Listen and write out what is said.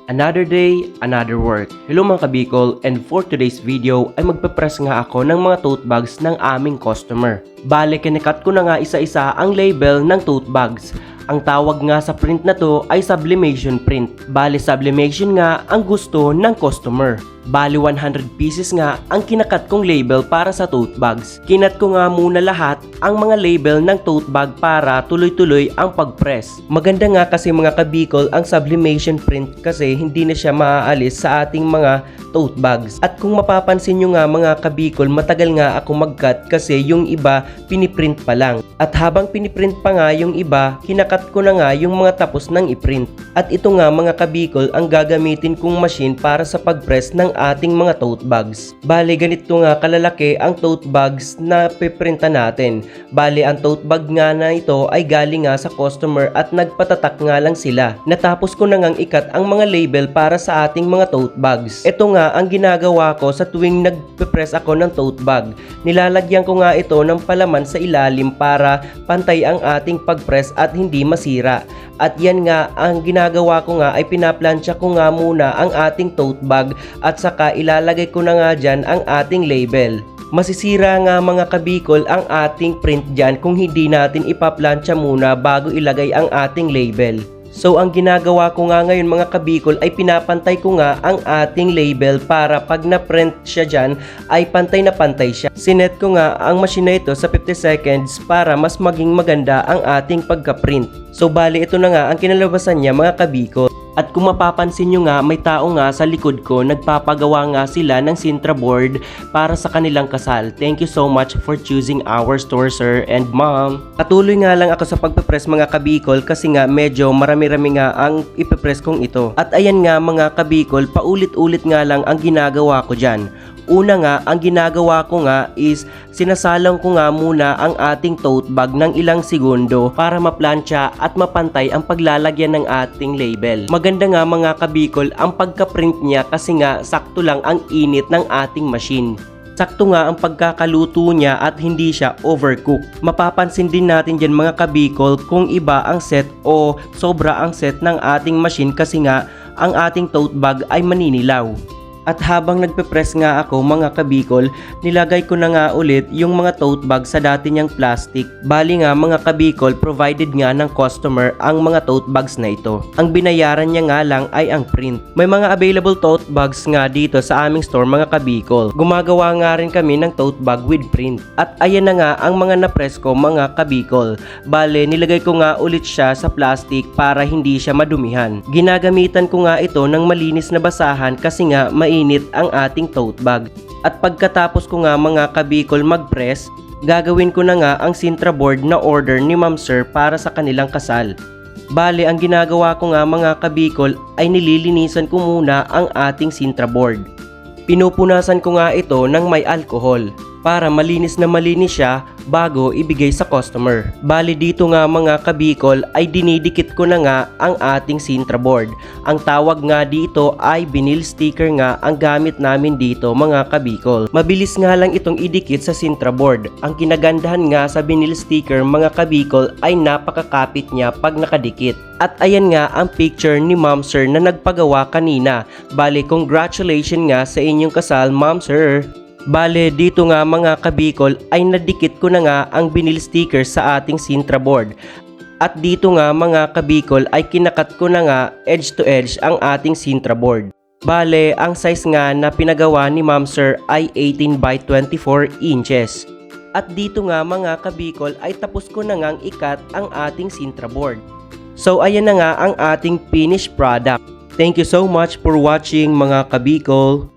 Another day, another work. Hello mga kabikol, and for today's video ay magpe-press nga ako ng mga tote bags ng aming customer. Bale, kinikat ko na nga isa-isa ang label ng tote bags. Ang tawag nga sa print na to ay sublimation print. Bale, sublimation nga ang gusto ng customer. Bali 100 pieces nga ang kinakat kong label para sa tote bags. Kinat ko nga muna lahat ang mga label ng tote bag para tuloy-tuloy ang pag-press. Maganda nga kasi mga kabikol ang sublimation print kasi hindi na siya maaalis sa ating mga tote bags. At kung mapapansin nyo nga mga kabikol, matagal nga ako mag-cut kasi yung iba piniprint pa lang. At habang piniprint pa nga yung iba, kinakat ko na nga yung mga tapos ng iprint. At ito nga mga kabikol ang gagamitin kong machine para sa pag-press ng ating mga tote bags. Bale, ganito nga kalalaki ang tote bags na piprinta natin. Bale, ang tote bag nga na ito ay galing nga sa customer at nagpatatak nga lang sila. Natapos ko na ngang ikat ang mga label para sa ating mga tote bags. Ito nga ang ginagawa ko sa tuwing nagpe-press ako ng tote bag. Nilalagyan ko nga ito ng palaman sa ilalim para pantay ang ating pag-press at hindi masira. At yan nga, ang ginagawa ko nga ay pinaplansya ko nga muna ang ating tote bag at saka ilalagay ko na nga dyan ang ating label. Masisira nga mga kabikol ang ating print dyan kung hindi natin ipaplansya muna bago ilagay ang ating label. So ang ginagawa ko nga ngayon mga kabikol ay pinapantay ko nga ang ating label para pag na-print siya dyan ay pantay na pantay siya. Sinet ko nga ang machine na ito sa 50 seconds para mas maging maganda ang ating pagka-print. So bali ito na nga ang kinalabasan niya mga kabikol. At kung mapapansin nyo nga, may tao nga sa likod ko, nagpapagawa nga sila ng Sintra board para sa kanilang kasal. Thank you so much for choosing our store, sir and ma'am. Patuloy nga lang ako sa pagpipress mga kabikol kasi nga medyo marami-rami nga ang ipipress kong ito. At ayan nga mga kabikol, paulit-ulit nga lang ang ginagawa ko dyan. Una nga, ang ginagawa ko nga is sinasalang ko nga muna ang ating tote bag ng ilang segundo para maplansya at mapantay ang paglalagyan ng ating label. Maganda nga mga kabikol ang pagka-print niya kasi nga sakto lang ang init ng ating machine. Sakto nga ang pagkakaluto niya at hindi siya overcook. Mapapansin din natin dyan mga kabikol kung iba ang set o sobra ang set ng ating machine kasi nga ang ating tote bag ay maninilaw. At habang nagpe-press nga ako mga kabikol, nilagay ko na nga ulit yung mga tote bag sa dati niyang plastic. Bali nga mga kabikol, provided nga ng customer ang mga tote bags na ito. Ang binayaran niya nga lang ay ang print. May mga available tote bags nga dito sa aming store mga kabikol. Gumagawa nga rin kami ng tote bag with print. At ayan na nga ang mga na-press ko mga kabikol. Bale, nilagay ko nga ulit siya sa plastic para hindi siya madumihan. Ginagamitan ko nga ito ng malinis na basahan kasi nga mainit ang ating tote bag. At pagkatapos ko nga mga kabikol mag-press, gagawin ko na nga ang Sintra board na order ni Ma'am Sir para sa kanilang kasal. Bale, ang ginagawa ko nga mga kabikol ay nililinisan ko muna ang ating Sintra board. Pinupunasan ko nga ito ng may alcohol para malinis na malinis siya bago ibigay sa customer. Bali dito nga mga kabikol ay dinidikit ko na nga ang ating Sintra board. Ang tawag nga dito ay vinyl sticker nga ang gamit namin dito mga kabikol. Mabilis nga lang itong idikit sa Sintra board. Ang kinagandahan nga sa vinyl sticker mga kabikol ay napakakapit niya pag nakadikit. At ayan nga ang picture ni Ma'am Sir na nagpagawa kanina. Bali congratulations nga sa inyong kasal Ma'am Sir. Bale, dito nga mga kabikol ay nadikit ko na nga ang vinyl sticker sa ating Sintra board. At dito nga mga kabikol ay kinakat ko na nga edge to edge ang ating Sintra board. Bale, ang size nga na pinagawa ni Ma'am Sir ay 18 by 24 inches. At dito nga mga kabikol ay tapos ko na ngang ikat ang ating Sintra board. So ayan na nga ang ating finished product. Thank you so much for watching mga kabikol.